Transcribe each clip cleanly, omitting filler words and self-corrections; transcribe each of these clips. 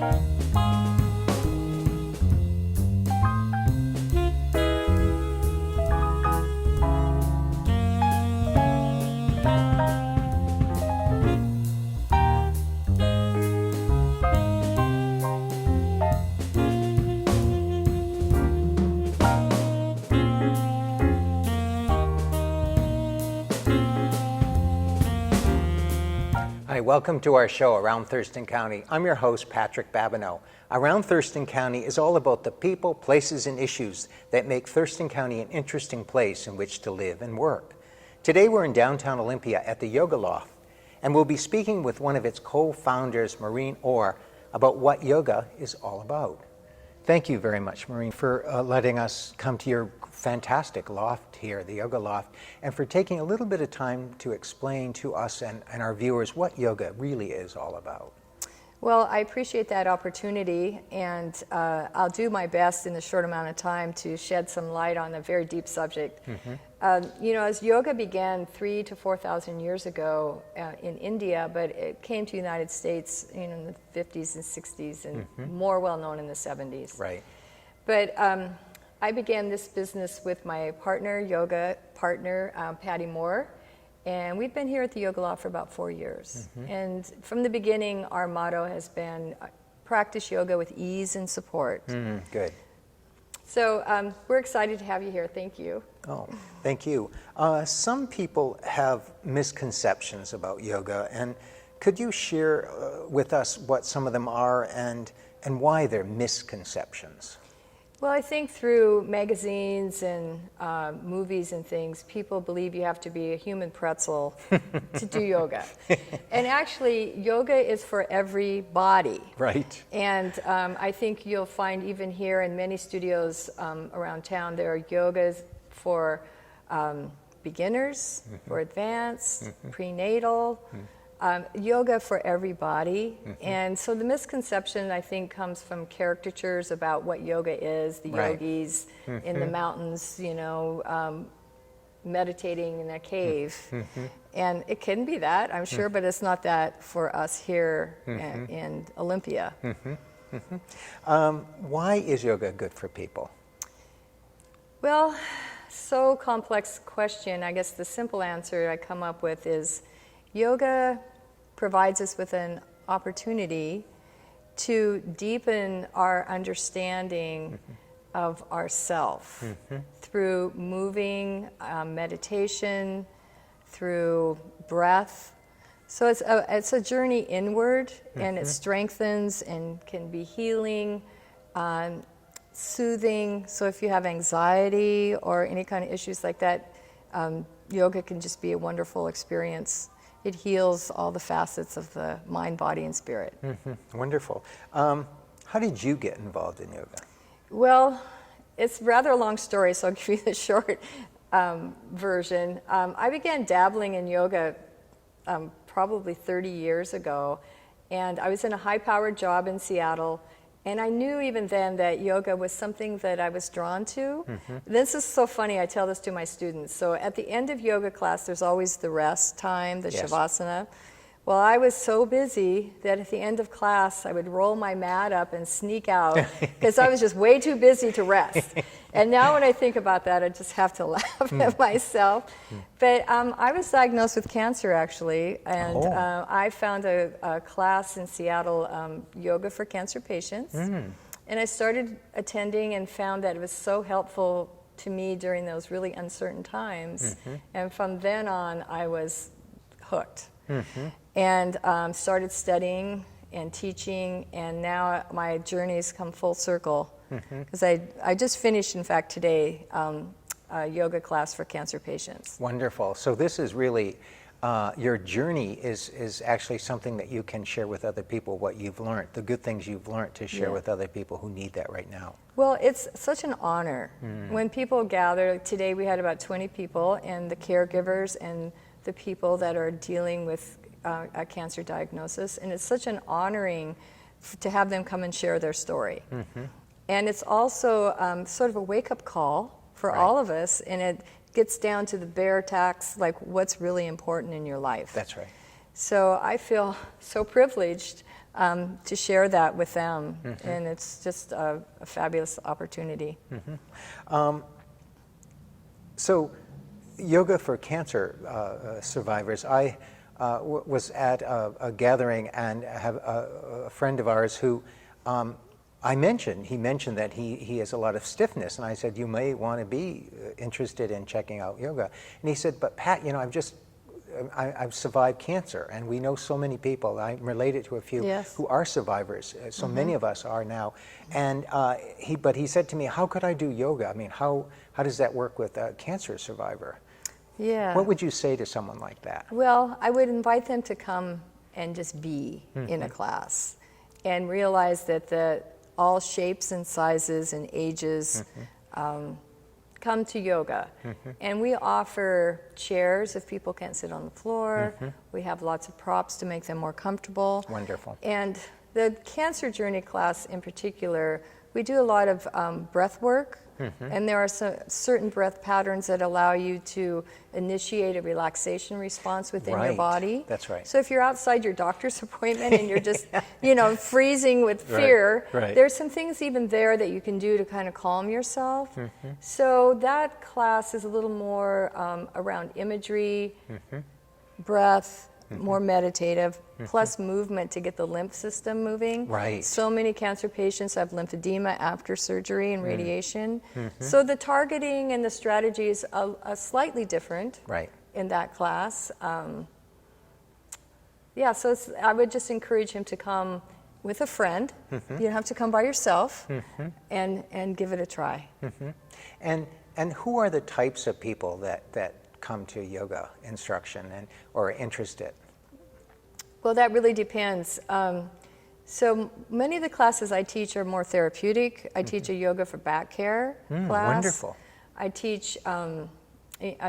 Hi, welcome to our show, Around Thurston County. I'm your host, Patrick Babineau. Around Thurston County is all about the people, places, and issues that make Thurston County an interesting place in which to live and work. Today we're in downtown Olympia at the Yoga Loft, and we'll be speaking with one of its co-founders, Maureen Oar, about what yoga is all about. Thank you very much, Maureen, for letting us come to your fantastic loft here, the Yoga Loft, and for taking a little bit of time to explain to us and our viewers what yoga really is all about. Well, I appreciate that opportunity, and I'll do my best in the short amount of time to shed some light on a very deep subject. You know, as yoga began 3,000 to 4,000 years ago in India, but it came to the United States in the 50s and 60s, and more well known in the 70s. Right. But I began this business with my partner, yoga partner, Patty Moore. And we've been here at the Yoga Loft for about 4 years. And from the beginning, our motto has been practice yoga with ease and support. Good. So we're excited to have you here. Thank you. Oh, thank you. Some people have misconceptions about yoga, and could you share with us what some of them are and why they're misconceptions? Well, I think through magazines and movies and things, people believe you have to be a human pretzel to do yoga. And actually, yoga is for every body. Right. And I think you'll find even here in many studios around town, there are yogas for beginners, for advanced, prenatal, yoga for everybody. And so the misconception, I think, comes from caricatures about what yoga is, the yogis in the mountains, you know, meditating in a cave. And it can be that, I'm sure, but it's not that for us here in Olympia. Why is yoga good for people? Well, so complex question. I guess the simple answer I come up with is yoga provides us with an opportunity to deepen our understanding of ourself through moving, meditation, through breath. So it's a journey inward, and it strengthens and can be healing, soothing. So if you have anxiety or any kind of issues like that, yoga can just be a wonderful experience. It heals all the facets of the mind, body, and spirit. Wonderful. How did you get involved in yoga? Well, it's rather a long story, so I'll give you the short version. I began dabbling in yoga probably 30 years ago, and I was in a high-powered job in Seattle. And I knew even then that yoga was something that I was drawn to. This is so funny, I tell this to my students. So at the end of yoga class, there's always the rest time, the shavasana. Well, I was so busy that at the end of class, I would roll my mat up and sneak out because I was just way too busy to rest. And now when I think about that, I just have to laugh at myself. But I was diagnosed with cancer, actually, and I found a class in Seattle, Yoga for Cancer Patients. And I started attending and found that it was so helpful to me during those really uncertain times. And from then on, I was hooked. And started studying and teaching, and now my journey's come full circle. Because I just finished, in fact, today, a yoga class for cancer patients. Wonderful. So this is really, your journey is actually something that you can share with other people, what you've learned, the good things you've learned to share with other people who need that right now. Well, it's such an honor. When people gather, today we had about 20 people, and the caregivers and the people that are dealing with a cancer diagnosis, and it's such an honoring to have them come and share their story. And it's also sort of a wake-up call for all of us, and it gets down to the bare facts, like what's really important in your life. That's right. So I feel so privileged to share that with them. And it's just a fabulous opportunity. So, yoga for cancer survivors. I was at a gathering and have a friend of ours who he mentioned that he has a lot of stiffness, and I said, you may want to be interested in checking out yoga. And he said, but Pat, you know, I've survived cancer, and we know so many people. I'm related to a few who are survivors. So many of us are now. And he said to me, how could I do yoga? I mean, how does that work with a cancer survivor? Yeah. What would you say to someone like that? Well, I would invite them to come and just be in a class and realize that all shapes and sizes and ages come to yoga. And we offer chairs if people can't sit on the floor. We have lots of props to make them more comfortable. Wonderful. And the Cancer Journey class in particular, we do a lot of breath work. And there are certain breath patterns that allow you to initiate a relaxation response within your body. That's right. So if you're outside your doctor's appointment and you're just, freezing with fear, there's some things even there that you can do to kind of calm yourself. So that class is a little more around imagery, breath, more meditative, plus movement to get the lymph system moving. Right. So many cancer patients have lymphedema after surgery and radiation. So the targeting and the strategies are slightly different in that class. So I would just encourage him to come with a friend. You don't have to come by yourself, and give it a try. And who are the types of people that come to yoga instruction or are interested? Well, that really depends. So many of the classes I teach are more therapeutic. I teach a yoga for back care class. Wonderful. I teach a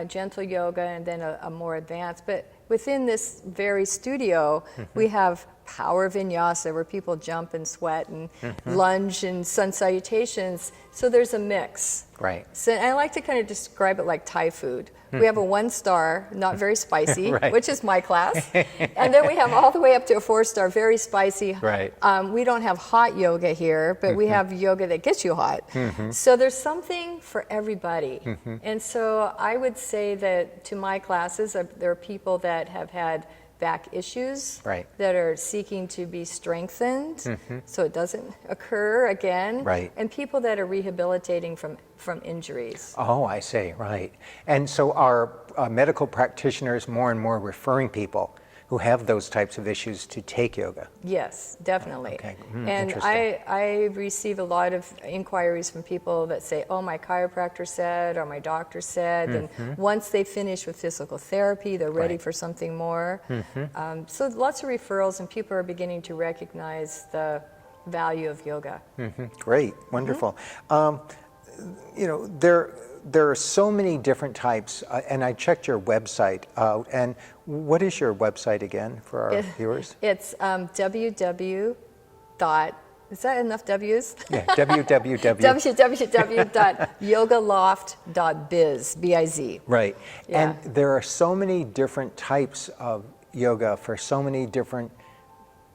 gentle yoga and then a more advanced. But within this very studio, we have power vinyasa where people jump and sweat and lunge and sun salutations. So there's a mix. Right. So I like to kind of describe it like Thai food. We have a 1-star, not very spicy, which is my class. And then we have all the way up to a 4-star, very spicy. Right. We don't have hot yoga here, but we have yoga that gets you hot. So there's something for everybody. And so I would say that to my classes, there are people that have had back issues that are seeking to be strengthened so it doesn't occur again, and people that are rehabilitating from injuries. Oh, I see, right. And so are medical practitioners more and more referring people who have those types of issues to take yoga? Yes, definitely. Okay. And I receive a lot of inquiries from people that say, oh, my chiropractor said, or my doctor said, and once they finish with physical therapy, they're ready for something more. So lots of referrals, and people are beginning to recognize the value of yoga. Great, wonderful. There are so many different types, and I checked your website out. And what is your website again for our viewers? It's www. Is that enough W's? Yeah, www. www.yogaloft.biz, B-I-Z. Right. Yeah. And there are so many different types of yoga for so many different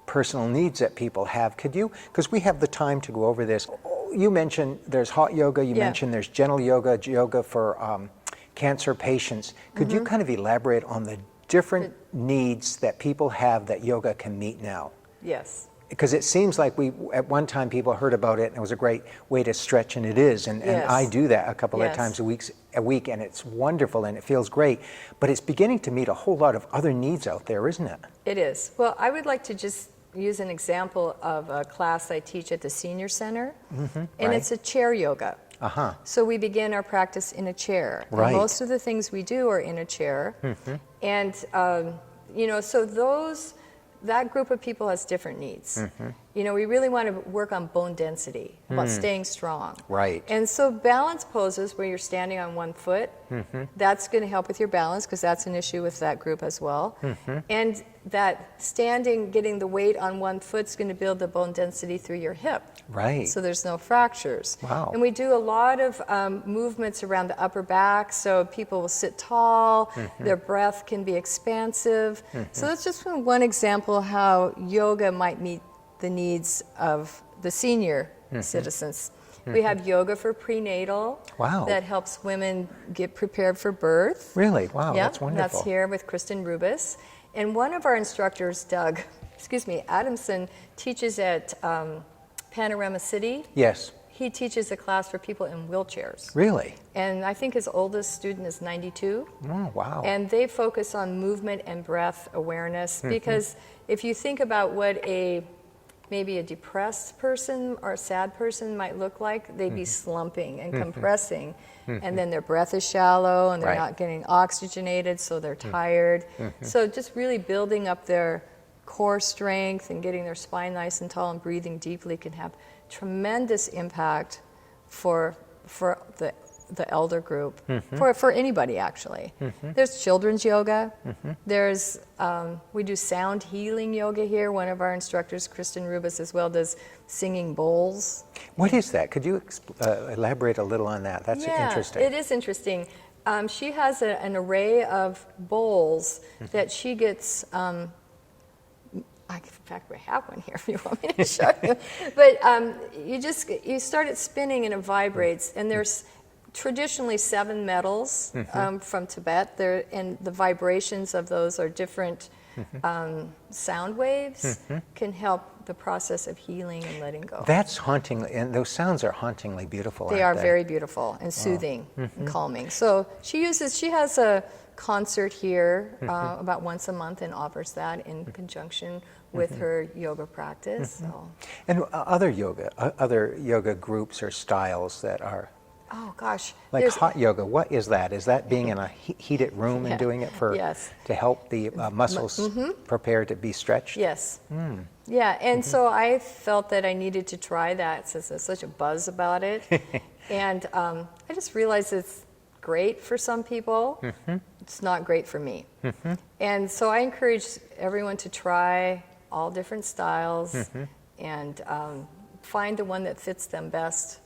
personal needs that people have. Could you, because we have the time to go over this, you mentioned there's hot yoga, you mentioned there's gentle yoga, yoga for cancer patients. Could you kind of elaborate on the different needs that people have that yoga can meet now? Yes. Because it seems like at one time people heard about it and it was a great way to stretch, and it is, and I do that a couple of times a week, and it's wonderful and it feels great, but it's beginning to meet a whole lot of other needs out there, isn't it? It is. Well, I would like to just use an example of a class I teach at the senior center, and it's a chair yoga. So we begin our practice in a chair. And most of the things we do are in a chair, and so that group of people has different needs. We really want to work on bone density, about staying strong. Right. And so balance poses where you're standing on one foot, that's going to help with your balance because that's an issue with that group as well. And that standing, getting the weight on one foot is going to build the bone density through your hip. Right. So there's no fractures. Wow. And we do a lot of movements around the upper back, so people will sit tall, their breath can be expansive. So that's just one example how yoga might meet the needs of the senior citizens. We have yoga for prenatal. Wow. That helps women get prepared for birth. Really? Wow, Yeah, that's wonderful. that's here with Kristen Rubis. And one of our instructors, Doug, Adamson, teaches at Panorama City. Yes. He teaches a class for people in wheelchairs. Really? And I think his oldest student is 92. Oh, wow. And they focus on movement and breath awareness because if you think about what maybe a depressed person or a sad person might look like, they'd be slumping and compressing, and then their breath is shallow and they're Right. not getting oxygenated, so they're tired. So just really building up their core strength and getting their spine nice and tall and breathing deeply can have tremendous impact for the elder group, for anybody actually. There's children's yoga. There's we do sound healing yoga here. One of our instructors, Kristen Rubis, as well, does singing bowls. What is that? Could you elaborate a little on that? That's interesting. It is interesting. She has an array of bowls that she gets. In fact, we have one here if you want me to show you. But you start it spinning and it vibrates, and there's traditionally 7 metals from Tibet. And the vibrations of those are different sound waves can help the process of healing and letting go. That's hauntingly, and those sounds are hauntingly beautiful. They are very beautiful and soothing and calming. So she has a concert here about once a month and offers that in conjunction with her yoga practice. So. And other yoga groups or styles that are Oh gosh, like hot yoga. What is that? Is that being in a heated room and doing it to help the muscles prepare to be stretched? Yes. Yeah, and so I felt that I needed to try that since there's such a buzz about it. And I just realized it's great for some people. It's not great for me. And so I encourage everyone to try all different styles and find the one that fits them best.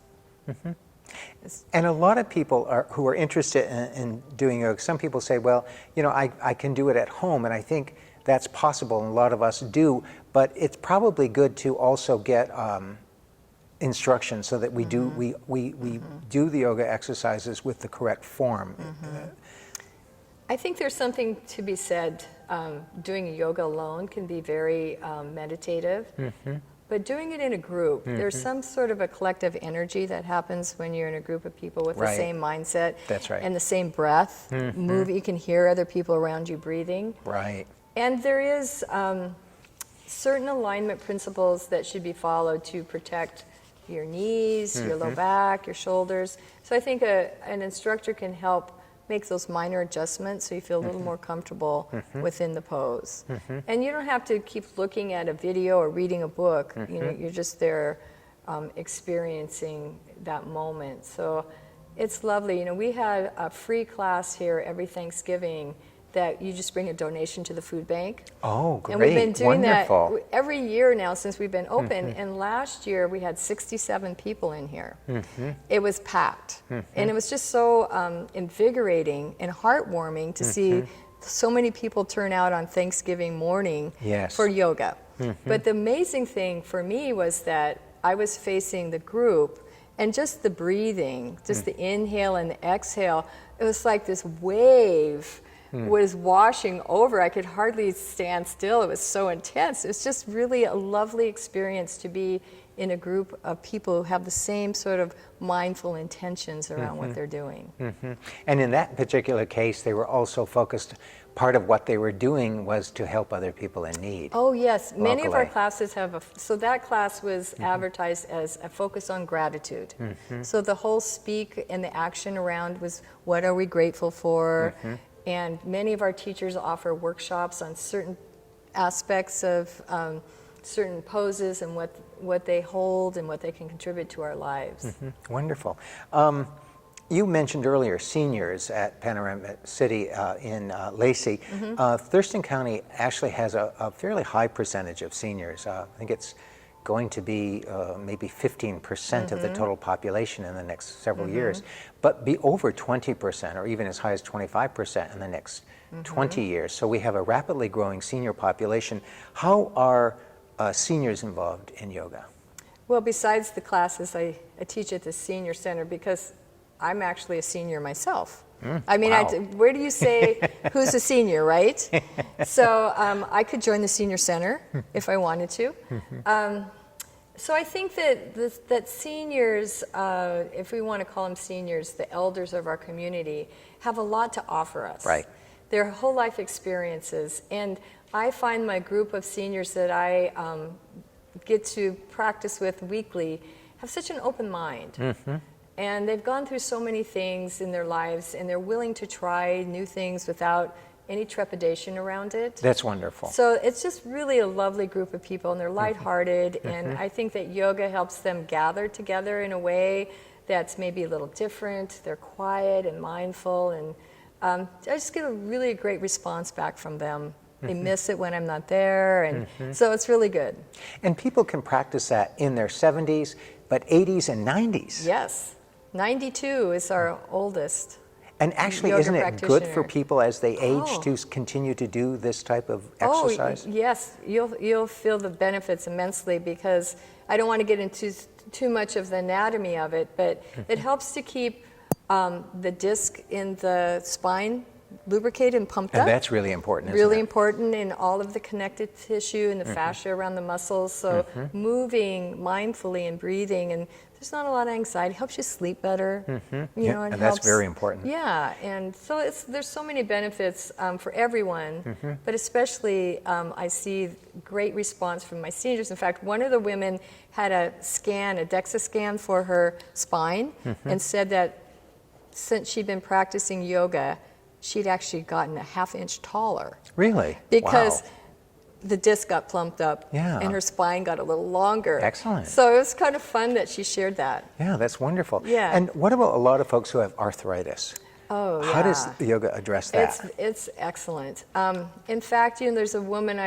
And a lot of people who are interested in doing yoga, some people say, well, you know, I can do it at home, and I think that's possible, and a lot of us do, but it's probably good to also get instruction so that we do the yoga exercises with the correct form. I think there's something to be said. Doing yoga alone can be very meditative. But doing it in a group, there's some sort of a collective energy that happens when you're in a group of people with the same mindset and the same breath. You can hear other people around you breathing. Right. And there is certain alignment principles that should be followed to protect your knees, your low back, your shoulders. So I think an instructor can help make those minor adjustments so you feel a little more comfortable within the pose. And you don't have to keep looking at a video or reading a book. You know, you're just there experiencing that moment. So it's lovely. You know, we had a free class here every Thanksgiving that you just bring a donation to the food bank. Oh, great. And we've been doing Wonderful. that every year now since we've been open. And last year we had 67 people in here. It was packed. And it was just so invigorating and heartwarming to see so many people turn out on Thanksgiving morning for yoga. But the amazing thing for me was that I was facing the group, and just the breathing, just the inhale and the exhale, it was like this wave was washing over. I could hardly stand still. It was so intense. It was just really a lovely experience to be in a group of people who have the same sort of mindful intentions around what they're doing. And in that particular case, they were also focused, part of what they were doing was to help other people in need. Oh yes, many of our locally. classes have so that class was advertised as a focus on gratitude. So the whole speak and the action around was what are we grateful for? And many of our teachers offer workshops on certain aspects of certain poses and what they hold and what they can contribute to our lives. Wonderful. You mentioned earlier seniors at Panorama City in Lacey. Thurston County actually has a fairly high percentage of seniors. I think it's going to be maybe 15% of the total population in the next several years, but be over 20% or even as high as 25% in the next 20 years. So we have a rapidly growing senior population. How are seniors involved in yoga? Well, besides the classes, I teach at the senior center because I'm actually a senior myself. I mean, wow. Where do you say who's a senior, right? So I could join the senior center if I wanted to. So I think that seniors, if we want to call them seniors, the elders of our community, have a lot to offer us. Right. Their whole life experiences. And I find my group of seniors that I get to practice with weekly have such an open mind. And they've gone through so many things in their lives, and they're willing to try new things without any trepidation around it. That's wonderful. So it's just really a lovely group of people, and they're lighthearted, and I think that yoga helps them gather together in a way that's maybe a little different. They're quiet and mindful, and I just get a really great response back from them. They miss it when I'm not there, and so it's really good. And people can practice that in their 70s, but 80s and 90s. Yes. 92 is our oldest. And actually, yoga isn't it good practitioner. for people as they age Oh. to continue to do this type of exercise? Oh, yes. You'll feel the benefits immensely, because I don't want to get into too much of the anatomy of it, but it helps to keep the disc in the spine lubricated and pumped up. And that's really important, isn't Really it? important in all of the connective tissue and the fascia around the muscles. So moving mindfully and breathing, and there's not a lot of anxiety. Helps you sleep better. You know, it and helps, that's very important. Yeah, and so there's so many benefits for everyone, but especially I see great response from my seniors. In fact, one of the women had a DEXA scan for her spine, and said that since she'd been practicing yoga, she'd actually gotten a half-inch taller. Really? Because Wow. the disc got plumped up, Yeah. and her spine got a little longer. Excellent. So it was kind of fun that she shared that. Yeah, that's wonderful. Yeah. And what about a lot of folks who have arthritis? Oh, yeah. How does yoga address that? It's excellent. In fact, there's a woman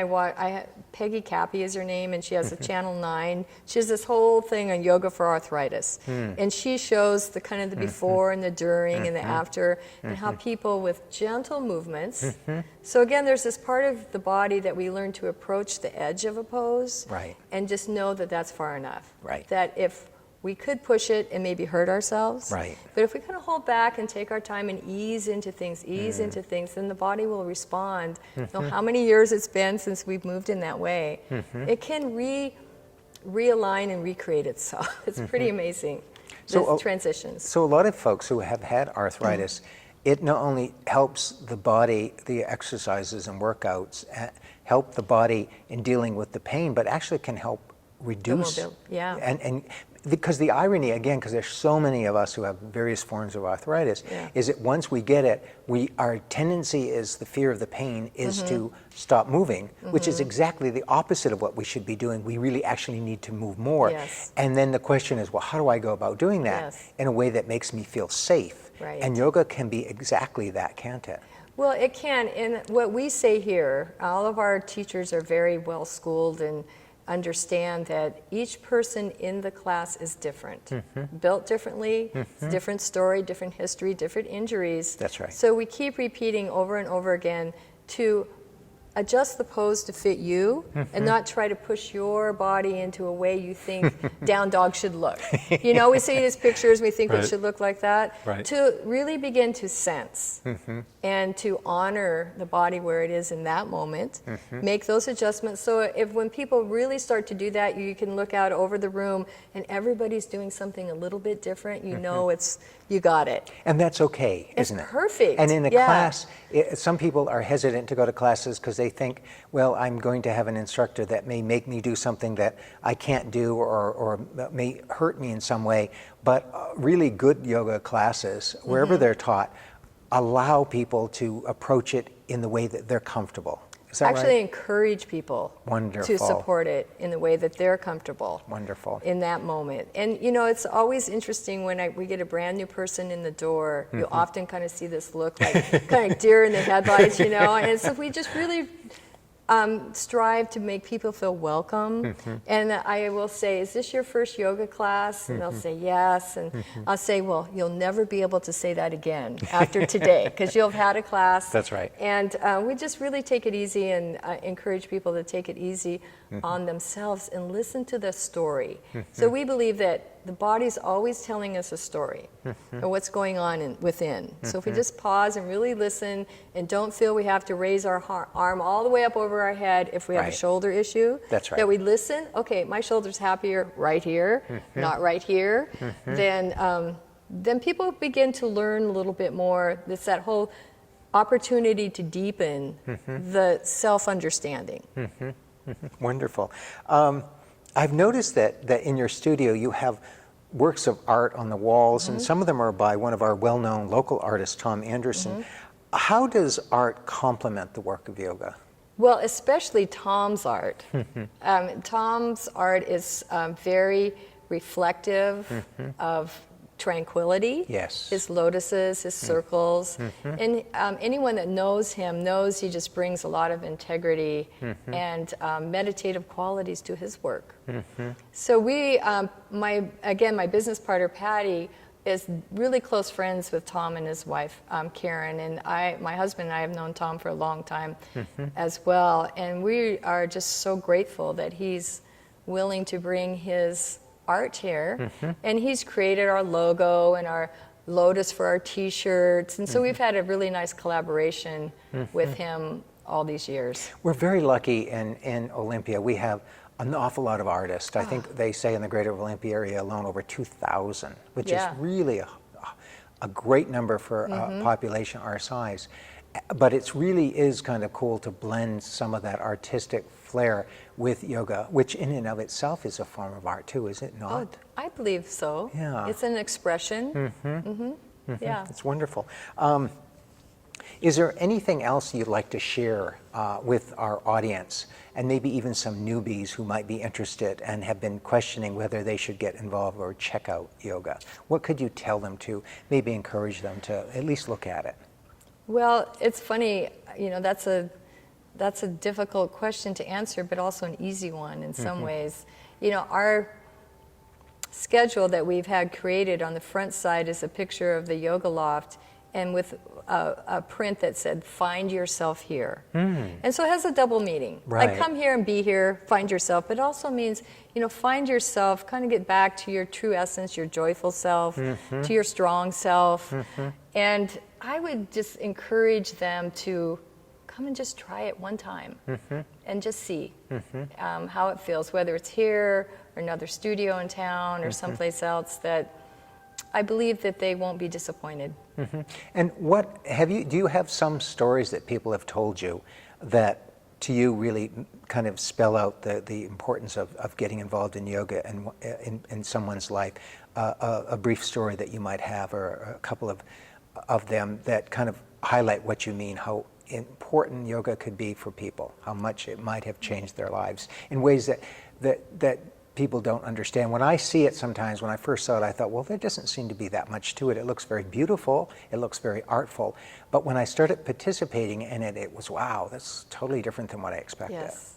Peggy Cappy is her name, and she has a Channel 9. She has this whole thing on yoga for arthritis, and she shows the kind of the before and the during and the after, and how people with gentle movements. So again, there's this part of the body that we learn to approach the edge of a pose, Right. and just know that that's far enough. Right. That if we could push it and maybe hurt ourselves. Right. But if we kind of hold back and take our time and ease into things, then the body will respond. You know how many years it's been since we've moved in that way. It can realign and recreate itself. It's pretty amazing, the transitions. So a lot of folks who have had arthritis, it not only helps the body, the exercises and workouts, help the body in dealing with the pain, but actually can help reduce. Yeah. And because the irony, again, because there's so many of us who have various forms of arthritis, is that once we get it, our tendency is the fear of the pain is to stop moving, which is exactly the opposite of what we should be doing. We really actually need to move more. Yes. And then the question is, well, how do I go about doing that in a way that makes me feel safe? Right. And yoga can be exactly that, can't it? Well, it can. And what we say here, all of our teachers are very well schooled and understand that each person in the class is different, built differently, different story, different history, different injuries. That's right. So we keep repeating over and over again to adjust the pose to fit you and not try to push your body into a way you think down dog should look. You know, we see these pictures, we think it should look like that. Right. To really begin to sense and to honor the body where it is in that moment, make those adjustments. So when people really start to do that, you can look out over the room and everybody's doing something a little bit different. You know, you got it. And that's okay, It's isn't it? perfect. And in a class, some people are hesitant to go to classes because they think, well, I'm going to have an instructor that may make me do something that I can't do or may hurt me in some way. But really good yoga classes, wherever they're taught, allow people to approach it in the way that they're comfortable. Is that Actually right? encourage people Wonderful. to support it in the way that they're comfortable. Wonderful. In that moment. And you know, it's always interesting when we get a brand new person in the door, you often kind of see this look like kind of deer in the headlights, you know, and so if we just really strive to make people feel welcome. And I will say, is this your first yoga class? And they'll say yes. And I'll say, well, you'll never be able to say that again after today because you'll have had a class. That's right. And we just really take it easy and encourage people to take it easy. on themselves and listen to the story. So we believe that the body's always telling us a story of what's going on within. So if we just pause and really listen and don't feel we have to raise our arm all the way up over our head if we have a shoulder issue, That's right. that we listen, okay, my shoulder's happier right here, not right here, then people begin to learn a little bit more. It's that whole opportunity to deepen the self-understanding. Wonderful. I've noticed that in your studio you have works of art on the walls, and some of them are by one of our well-known local artists, Tom Anderson. How does art complement the work of yoga? Well, especially Tom's art. Tom's art is very reflective of tranquility. Yes. His lotuses, his circles. And anyone that knows him knows he just brings a lot of integrity and meditative qualities to his work. So we, my business partner, Patty, is really close friends with Tom and his wife, Karen. And my husband and I have known Tom for a long time as well. And we are just so grateful that he's willing to bring his art here, and he's created our logo and our lotus for our t-shirts, and so we've had a really nice collaboration with him all these years. We're very lucky in Olympia. We have an awful lot of artists. I think they say in the greater Olympia area alone over 2,000, which is really a great number for a population our size. But it really is kind of cool to blend some of that artistic flair with yoga, which in and of itself is a form of art too, is it not? Oh, I believe so. Yeah. It's an expression. Yeah. It's wonderful. Is there anything else you'd like to share with our audience, and maybe even some newbies who might be interested and have been questioning whether they should get involved or check out yoga? What could you tell them to maybe encourage them to at least look at it? Well, it's funny, that's a difficult question to answer, but also an easy one in some ways. Our schedule that we've had created on the front side is a picture of the Yoga Loft, and with a print that said, "Find yourself here." And so it has a double meaning. Like, come here and be here, find yourself. But it also means, find yourself, kind of get back to your true essence, your joyful self, to your strong self. And I would just encourage them to come and just try it one time and just see how it feels, whether it's here or another studio in town or someplace else, that I believe that they won't be disappointed. And do you have some stories that people have told you that to you really kind of spell out the importance of getting involved in yoga and in someone's life? A brief story that you might have, or a couple of them that kind of highlight what you mean, how important yoga could be for people, how much it might have changed their lives in ways that people don't understand. When I see it sometimes, when I first saw it, I thought, well, there doesn't seem to be that much to it. It looks very beautiful. It looks very artful. But when I started participating in it, it was, wow, that's totally different than what I expected. Yes.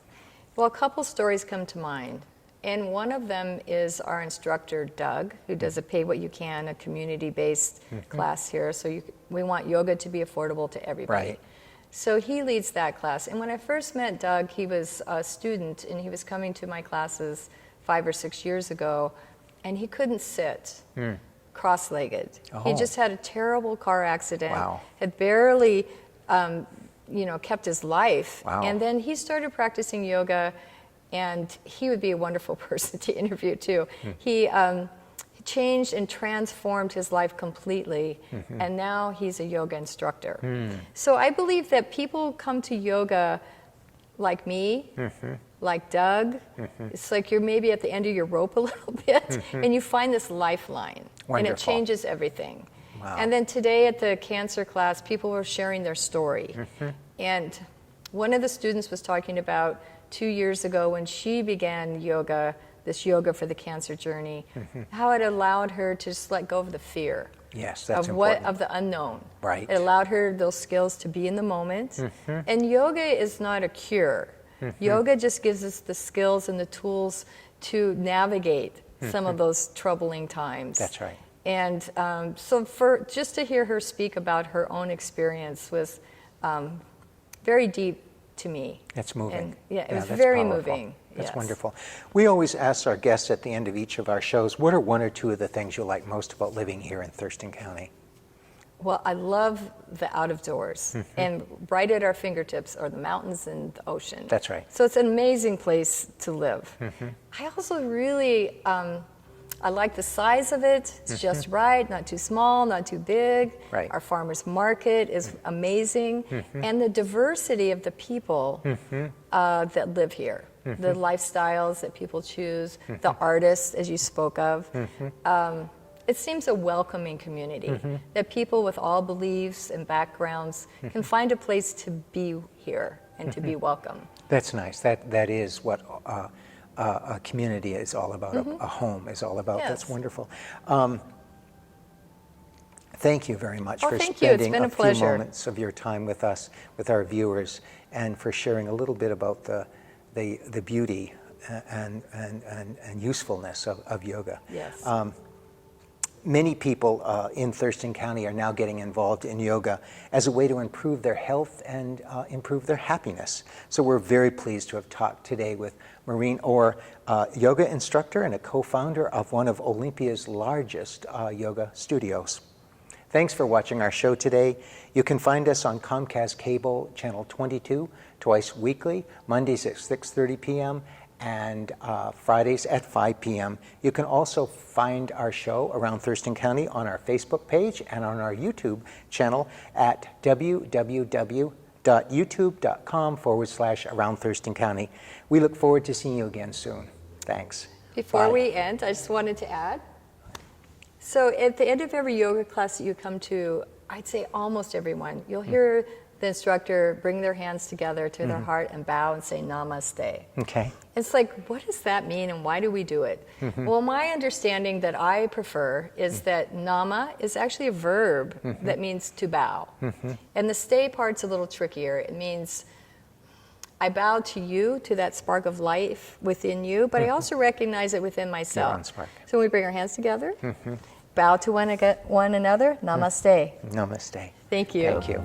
Well, a couple stories come to mind. And one of them is our instructor, Doug, who does a Pay What You Can, a community-based class here. So we want yoga to be affordable to everybody. Right. So he leads that class. And when I first met Doug, he was a student, and he was coming to my classes 5 or 6 years ago, and he couldn't sit cross-legged. He just had a terrible car accident, had barely kept his life. And then he started practicing yoga, and he would be a wonderful person to interview too. He changed and transformed his life completely, and now he's a yoga instructor. So I believe that people come to yoga like me, like Doug. It's like you're maybe at the end of your rope a little bit, and you find this lifeline, and it changes everything. And then today at the cancer class, people were sharing their story. And one of the students was talking about 2 years ago when she began yoga, this yoga for the cancer journey, how it allowed her to just let go of the fear. Yes, that's important. Of the unknown. Right. It allowed her those skills to be in the moment. And yoga is not a cure. Yoga just gives us the skills and the tools to navigate some of those troubling times. That's right. And so just to hear her speak about her own experience was very deep to me. It's moving. And it was that's very powerful. moving. That's Yes. wonderful. We always ask our guests at the end of each of our shows, what are one or two of the things you like most about living here in Thurston County? Well, I love the out of doors, and right at our fingertips are the mountains and the ocean. That's right. So it's an amazing place to live. I also really, I like the size of it. It's just right, not too small, not too big. Right. Our farmers market is amazing, and the diversity of the people that live here, the lifestyles that people choose, the artists, as you spoke of. It seems a welcoming community that people with all beliefs and backgrounds can find a place to be here and to be welcome. That's nice. That is what a community is all about, a home is all about. Yes. That's wonderful. Thank you very much for thank you. It's spending been a a few pleasure. moments of your time with us, with our viewers, and for sharing a little bit about the beauty and usefulness of yoga. Yes. Many people in Thurston County are now getting involved in yoga as a way to improve their health and improve their happiness. So we're very pleased to have talked today with Maureen Oar, yoga instructor and a co-founder of one of Olympia's largest yoga studios. Thanks for watching our show today. You can find us on Comcast Cable Channel 22 twice weekly, Mondays at 6:30 p.m. and Fridays at 5 p.m. You can also find our show Around Thurston County on our Facebook page and on our YouTube channel at www.youtube.com/Around Thurston County. We look forward to seeing you again soon. Thanks. Before Bye. we end, I just wanted to add. So at the end of every yoga class that you come to, I'd say almost everyone, you'll hear the instructor bring their hands together to their heart and bow and say namaste. Okay. It's like, what does that mean and why do we do it? Well, my understanding that I prefer is that nama is actually a verb that means to bow. And the stay part's a little trickier. It means I bow to you, to that spark of life within you, but I also recognize it within myself. Your own spark. So when we bring our hands together, bow to one another, namaste. Namaste. Thank you. Thank you.